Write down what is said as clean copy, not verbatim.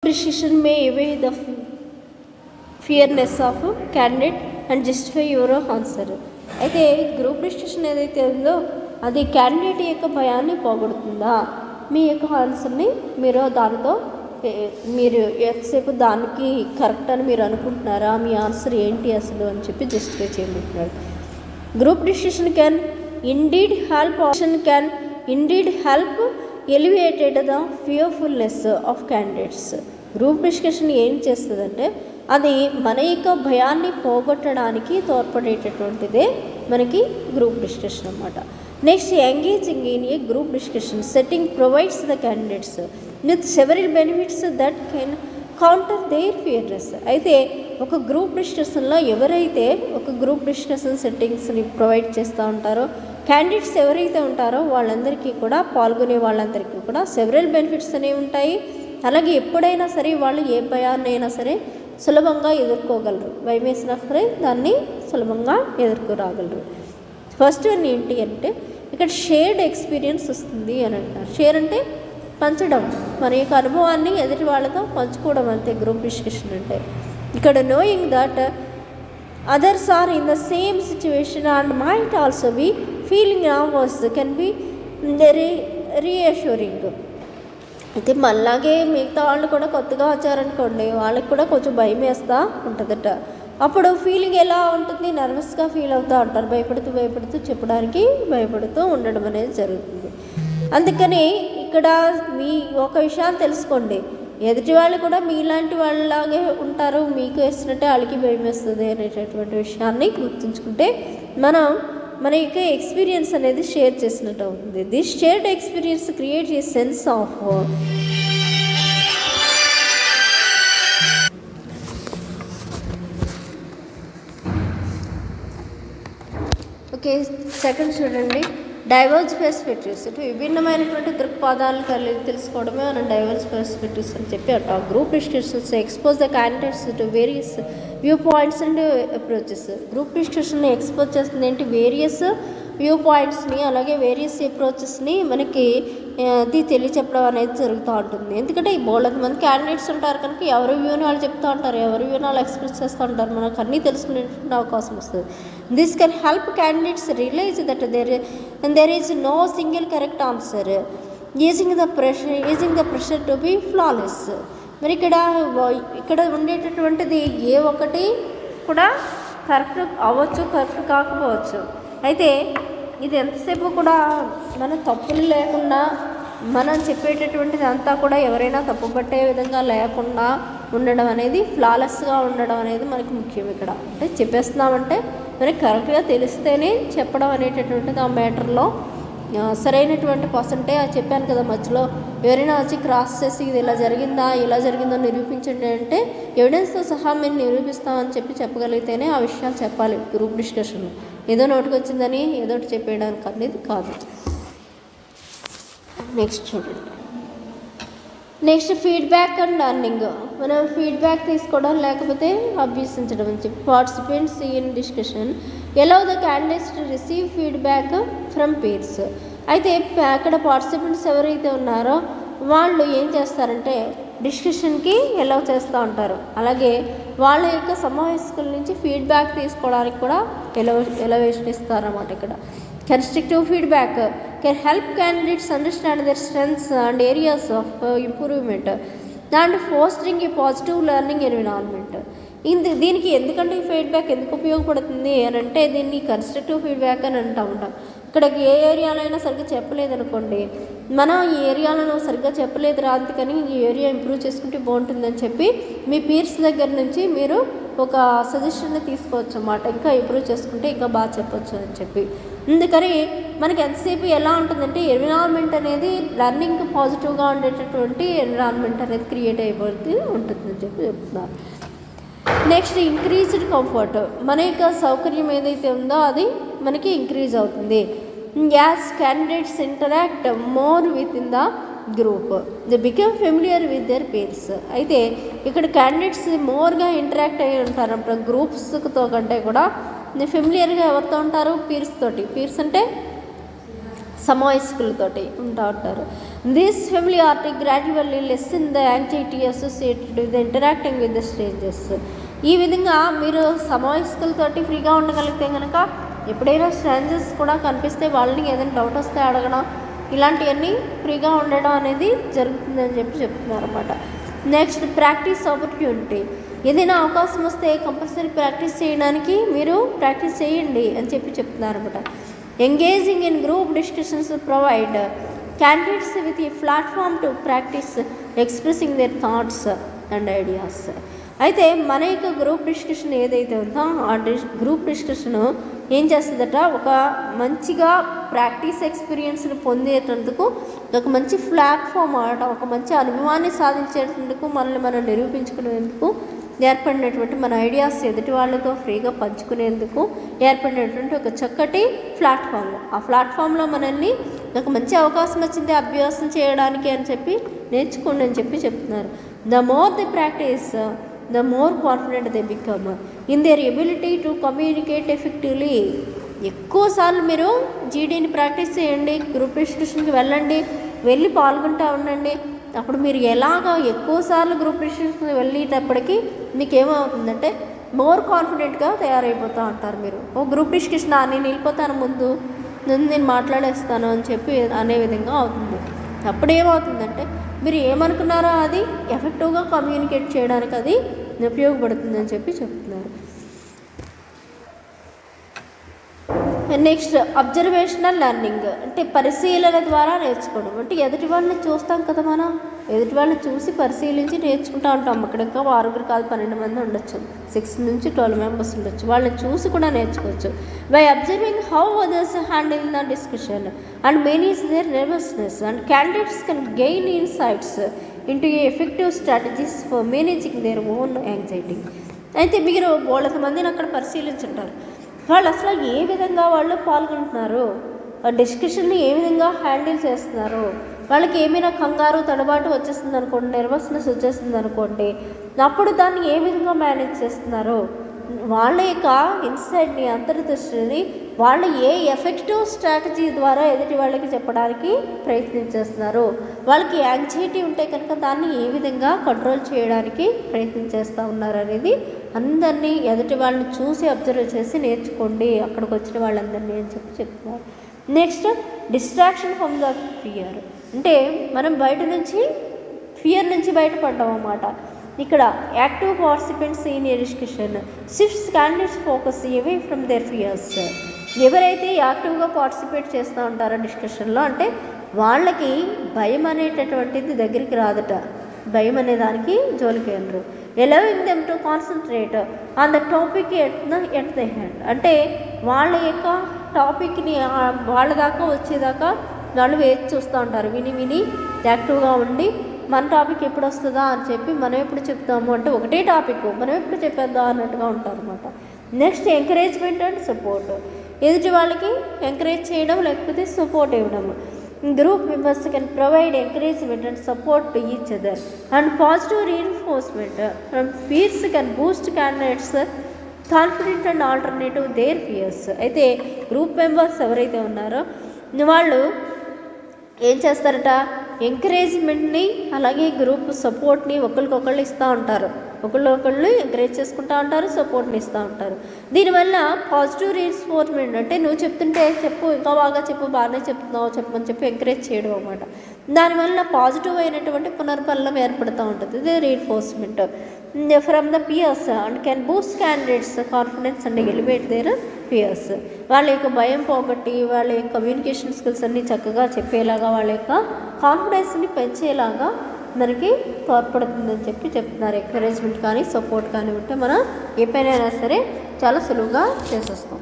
Decision may away the fearness of candidate and justify your answer. అయితే group discussion ఏదైతే ఉందో అది candidate యొక్క భయాన్ని పోగొడుతుందా, మీ యొక్క ఆన్సర్ని మీరు దానితో మీరు ఎంతసేపు దానికి కరెక్ట్ అని మీరు అనుకుంటున్నారా, మీ ఆన్సర్ ఏంటి అసలు అని చెప్పి జస్టిఫై చేయమంటున్నారు. Group discussion can indeed help elevated the fearfulness of candidates. Group discussion ఏం చేస్తుందంటే అది మన యొక్క భయాన్ని పోగొట్టడానికి తోడ్పడేటటువంటిదే మనకి గ్రూప్ డిస్కషన్ అన్నమాట. Next, engaging in a group discussion setting provides the candidates with several benefits that can counter their fearness. అయితే ఒక గ్రూప్ డిస్కషన్లో ఎవరైతే ఒక గ్రూప్ డిస్కషన్ సెట్టింగ్స్ని ప్రొవైడ్ చేస్తూ ఉంటారో, క్యాండిడేట్స్ ఎవరైతే ఉంటారో వాళ్ళందరికీ కూడా, పాల్గొనే వాళ్ళందరికీ కూడా సెవరల్ బెనిఫిట్స్ అనేవి ఉంటాయి. అలాగే ఎప్పుడైనా సరే వాళ్ళు ఏ భయాన్నైనా సరే సులభంగా ఎదుర్కోగలరు, భయం వేసినా సరే దాన్ని సులభంగా ఎదుర్కోరాగలరు. ఫస్ట్ వన్ ఏంటి అంటే ఇక్కడ షేర్డ్ ఎక్స్పీరియన్స్ వస్తుంది అని అంటారు. షేర్ అంటే పంచడం, మన యొక్క అనుభవాన్ని ఎదుటి వాళ్ళతో పంచుకోవడం అంతే గ్రూప్ డిస్కషన్ అంటే. ఇక్కడ knowing that others are in the same situation and might also be feeling nervous can be reassuring. అయితే మళ్ళాగే మిగతా వాళ్ళు కూడా కొత్తగా వచ్చారనుకోండి, వాళ్ళకి కూడా కొంచెం భయం వేస్తూ ఉంటుందట. అప్పుడు ఫీలింగ్ ఎలా ఉంటుంది, నర్వస్గా ఫీల్ అవుతూ ఉంటారు, భయపడుతూ చెప్పడానికి భయపడుతూ ఉండడం అనేది జరుగుతుంది. అందుకని ఇక్కడ మీ ఒక విషయాన్ని తెలుసుకోండి, ఎదుటి వాళ్ళు కూడా మీలాంటి వాళ్ళలాగే ఉంటారు, మీకు వేసినట్టే వాళ్ళకి భయం వేస్తుంది అనేటటువంటి విషయాన్ని గుర్తుంచుకుంటే మనం మన యొక్క ఎక్స్పీరియన్స్ అనేది షేర్ చేసినట్టు అవుతుంది. This shared experience create a sense of okay. Second చూడండి, డైవర్స్ పర్స్పెక్టివ్స్. ఇటు విభిన్నమైనటువంటి దృక్పథాలు తెలుసుకోవడమే మనం డైవర్స్ పర్స్పెక్టివ్స్ అని చెప్పి అంటాం. Group discussions expose the candidates to various view points and approaches. Group డిస్కషన్ని ఎక్స్పోజ్ చేస్తుంది ఏంటి, వేరియస్ వ్యూ పాయింట్స్ని అలాగే వేరియస్ అప్రోచెస్ని మనకి అది తెలియచెప్పడం అనేది జరుగుతూ ఉంటుంది. ఎందుకంటే ఈ బోల్డ్ మంది క్యాండిడేట్స్ ఉంటారు కనుక ఎవరి వ్యూని వాళ్ళు చెప్తూ ఉంటారు, ఎవరి వ్యూని వాళ్ళు ఎక్స్ప్రెస్ చేస్తూ ఉంటారు, మనకు అన్నీ తెలుసుకునేటువంటి అవకాశం వస్తుంది. This can help candidates realize that there is no single correct answer using the pressure to be flawless. మరి ఇక్కడ ఉండేటటువంటిది ఏ ఒక్కటి కూడా కరెక్ట్ అవ్వచ్చు, కరెక్ట్ కాకపోవచ్చు. అయితే ఇది ఎంతసేపు కూడా మన తప్పులు లేకుండా మనం చెప్పేటటువంటిది అంతా కూడా ఎవరైనా తప్పు పట్టే విధంగా లేకుండా ఉండడం అనేది, ఫ్లాలెస్గా ఉండడం అనేది మనకి ముఖ్యం. ఇక్కడ అంటే చెప్పేస్తున్నామంటే మనకి కరెక్ట్గా తెలిస్తేనే చెప్పడం అనేటటువంటిది ఆ మ్యాటర్లో సరైనటువంటి పర్సంటేజ్. చెప్పాను కదా మధ్యలో, ఎవరైనా వచ్చి క్రాస్ చేసి ఇది ఇలా జరిగిందో నిరూపించండి అంటే ఎవిడెన్స్తో సహా మేము నిరూపిస్తామని చెప్పగలిగితేనే ఆ విషయాలు చెప్పాలి గ్రూప్ డిస్కషన్లో. ఏదో నోటికి వచ్చిందని ఏదో ఒకటి చెప్పేయడానికి అనేది కాదు. నెక్స్ట్ చూడండి, నెక్స్ట్ ఫీడ్బ్యాక్ అండ్ లర్నింగ్. మనం ఫీడ్బ్యాక్ తీసుకోవడం లేకపోతే అభ్యసించడం అని చెప్పి. Participants in discussion allow the candidates to receive feedback from peers. అయితే అక్కడ పార్టిసిపెంట్స్ ఎవరైతే ఉన్నారో వాళ్ళు ఏం చేస్తారంటే డిస్కషన్కి ఎలౌ చేస్తూ ఉంటారు. అలాగే వాళ్ళ యొక్క సమావేశకుల నుంచి ఫీడ్బ్యాక్ తీసుకోవడానికి కూడా ఎలవేషన్ ఇస్తారన్నమాట. ఇక్కడ constructive feedback can help candidates understand their strengths and areas of improvement and fostering a positive learning environment. దీనికి ఎందుకంటే ఫీడ్బ్యాక్ ఎందుకు ఉపయోగపడుతుంది అని అంటే దీన్ని కన్స్ట్రక్టివ్ ఫీడ్బ్యాక్ అని అంటూ ఉంటాం. ఇక్కడ ఏ ఏరియాలో అయినా సరిగ్గా చెప్పలేదనుకోండి, మనం ఈ ఏరియాలో సరిగ్గా చెప్పలేదురా, అందుకని ఈ ఏరియా ఇంప్రూవ్ చేసుకుంటే బాగుంటుందని చెప్పి మీ పీర్స్ దగ్గర నుంచి మీరు ఒక సజెషన్ని తీసుకోవచ్చు అన్నమాట. ఇంకా ఇంప్రూవ్ చేసుకుంటే ఇంకా బాగా చెప్పొచ్చు అని చెప్పి. అందుకని మనకి ఎంతసేపు ఎలా ఉంటుందంటే ఎన్విరాన్మెంట్ అనేది లెర్నింగ్ పాజిటివ్గా ఉండేటటువంటి ఎన్విరాన్మెంట్ అనేది క్రియేట్ అయిపోతూ ఉంటుందని చెప్పి చెప్తున్నారు. Next, increased comfort. మన యొక్క సౌకర్యం ఏదైతే ఉందో అది మనకి ఇంక్రీజ్ అవుతుంది. As candidates interact more with in the group they become familiar with their peers. అయితే ఇక్కడ క్యాండిడేట్స్ మోర్గా ఇంటరాక్ట్ అయ్యి ఉంటారు అప్పుడు గ్రూప్స్తో కంటే కూడా ఫెమిలియర్గా ఎవరితో ఉంటారు, పీర్స్ తోటి. పీర్స్ అంటే సమవయస్కులతోటి ఉంటారు. This familiarity gradually lesson the anxiety associated with interacting with the strangers. ఈ విధంగా మీరు సమవయస్కులతోటి ఫ్రీగా ఉండగలిగితే కనుక ఎప్పుడైనా స్ట్రేంజర్స్ కూడా కనిపిస్తే వాళ్ళని ఏదైనా డౌట్ వస్తే అడగడం, ఇలాంటివన్నీ ఫ్రీగా ఉండడం అనేది జరుగుతుందని చెప్తున్నారు అన్నమాట. Next practice opportunity. ఏదైనా అవకాశం వస్తే కంపల్సరీ ప్రాక్టీస్ చేయడానికి మీరు ప్రాక్టీస్ చేయండి అని చెప్తున్నారు అనమాట. Engaging in group discussions provide candidates with a platform to practice expressing their thoughts and ideas. అయితే మన యొక్క గ్రూప్ డిస్కషన్ ఏదైతే ఉందో ఆ గ్రూప్ డిస్కషన్ ఏం చేస్తుందట, ఒక మంచిగా ప్రాక్టీస్ ఎక్స్పీరియన్స్ని పొందేటందుకు ఒక మంచి ప్లాట్ఫామ్ ఆట, ఒక మంచి అనుభవాన్ని సాధించేటందుకు మనల్ని మనం నిరూపించుకునేందుకు ఏర్పడినటువంటి మన ఐడియాస్ ఎదుటి వాళ్ళతో ఫ్రీగా పంచుకునేందుకు ఏర్పడినటువంటి ఒక చక్కటి ప్లాట్ఫామ్. ఆ ప్లాట్ఫామ్లో మనల్ని ఒక మంచి అవకాశం వచ్చింది అభ్యాసం చేయడానికి అని చెప్పి నేర్చుకోండి అని చెప్తున్నారు. The more the practice the more confident they become in their ability to communicate effectively. ఎక్కువసార్లు మీరు జీడీని ప్రాక్టీస్ చేయండి, గ్రూప్ డిస్కషన్కి వెళ్ళి పాల్గొంటూ ఉండండి. అప్పుడు మీరు ఎలాగ ఎక్కువసార్లు గ్రూప్ డిస్కషన్కి వెళ్ళేటప్పటికి మీకు ఏమవుతుందంటే మోర్ కాన్ఫిడెంట్గా తయారైపోతూ ఉంటారు. మీరు ఓ గ్రూప్ డిస్కషన్ నేను వెళ్ళిపోతాను, ముందు నేను మాట్లాడేస్తాను అని చెప్పి అనే విధంగా అవుతుంది. అప్పుడు ఏమవుతుందంటే మీరు ఏమనుకున్నారో అది ఎఫెక్టివ్గా కమ్యూనికేట్ చేయడానికి అది ఉపయోగపడుతుందని చెప్తున్నారు. నెక్స్ట్ అబ్జర్వేషనల్ లెర్నింగ్ అంటే పరిశీలన ద్వారా నేర్చుకోవడం. అంటే ఎదుటి వాళ్ళని చూస్తాం కదా, మనం ఎదుటి వాళ్ళని చూసి పరిశీలించి నేర్చుకుంటూ ఉంటాం. అక్కడ ఇంకా 6 కాదు 12 మంది ఉండొచ్చు, 6 నుంచి 12 మెంబర్స్ ఉండొచ్చు. వాళ్ళని చూసి కూడా నేర్చుకోవచ్చు. By observing how others handle the discussion and manage their nervousness and candidates can gain insights into effective strategies for managing their own anxiety. అయితే మీరు 100 మందిని అక్కడ పరిశీలించుంటారు. వాళ్ళు అసలు ఏ విధంగా వాళ్ళు పాల్గొంటున్నారు, ఆ డిస్కషన్ని ఏ విధంగా హ్యాండిల్ చేస్తున్నారు, వాళ్ళకి ఏమైనా కంగారు తడబాటు వచ్చేస్తుంది అనుకోండి, నర్వస్నెస్ వచ్చేస్తుంది అనుకోండి, అప్పుడు దాన్ని ఏ విధంగా మేనేజ్ చేస్తున్నారు, వాళ్ళ యొక్క ఇన్సైట్ని అంతర్దృష్టిని వాళ్ళు ఏ ఎఫెక్టివ్ స్ట్రాటజీ ద్వారా ఎదుటి వాళ్ళకి చెప్పడానికి ప్రయత్నించేస్తున్నారు, వాళ్ళకి యాంగ్జైటీ ఉంటే కనుక దాన్ని ఏ విధంగా కంట్రోల్ చేయడానికి ప్రయత్నించేస్తూ ఉన్నారు అనేది అందరినీ ఎదుటి వాళ్ళని చూసి అబ్జర్వ్ చేసి నేర్చుకోండి అక్కడికి వచ్చిన వాళ్ళందరినీ అని చెప్తున్నారు. Next distraction from the fear. అంటే మనం బయట నుంచి ఫియర్ నుంచి బయటపడ్డాం అన్నమాట. ఇక్కడ active participants in a discussion shifts candidates focus away from their fears. ఎవరైతే యాక్టివ్గా పార్టిసిపేట్ చేస్తూ ఉంటారో డిస్కషన్లో అంటే వాళ్ళకి భయం అనేటటువంటిది దగ్గరికి రాదట, భయం అనే దానికి జోలికి వెళ్ళరు. allowing them to concentrate on the topic at the hand. అంటే వాళ్ళ యొక్క టాపిక్ని వాళ్ళ దాకా వచ్చేదాకా వాళ్ళు వేచి చూస్తూ ఉంటారు, విని యాక్టివ్గా ఉండి మన టాపిక్ ఎప్పుడు వస్తుందా అని చెప్పి మనం ఎప్పుడు చెప్తాము అంటే ఒకటే టాపిక్ మనం ఎప్పుడు చెప్పేద్దాం అన్నట్టుగా ఉంటారు అనమాట. Next encouragement and support. ఎదుటి వాళ్ళకి ఎంకరేజ్ చేయడం లేకపోతే సపోర్ట్ ఇవ్వడం. Group members can provide encouragement and support to each other and positive reinforcement from peers can boost candidates confident and alternative their fears. అయితే గ్రూప్ మెంబర్స్ ఎవరైతే ఉన్నారో వాళ్ళు ఏం చేస్తారట, ఎంకరేజ్మెంట్ని అలాగే గ్రూప్ సపోర్ట్ని ఒకరికొకళ్ళు ఇస్తూ ఉంటారు, ఒకళ్ళు ఎంకరేజ్ చేసుకుంటూ ఉంటారు, సపోర్ట్ని ఇస్తూ ఉంటారు. దీనివల్ల పాజిటివ్ రీఇన్ఫోర్స్మెంట్ అంటే నువ్వు చెప్తుంటే చెప్పు, ఇంకా బాగా చెప్పు, బాగానే చెప్తున్నావు చెప్పమని చెప్పి ఎంకరేజ్ చేయడం అన్నమాట. దానివల్ల పాజిటివ్ అయినటువంటి పునర్బలం ఏర్పడుతూ ఉంటుంది, ఇది reinforcement from the peers and can boost candidates confidence and elevate their peers. వాళ్ళ యొక్క భయం పోగొట్టి వాళ్ళ యొక్క కమ్యూనికేషన్ స్కిల్స్ అన్నీ చక్కగా చెప్పేలాగా వాళ్ళ యొక్క కాన్ఫిడెన్స్ని పెంచేలాగా మనకి తోడ్పడుతుందని చెప్తున్నారు. ఎంకరేజ్మెంట్ కానీ సపోర్ట్ కానీ ఉంటే మనం ఏ పైన అయినా సరే చాలా సులువుగా చేసేస్తాం.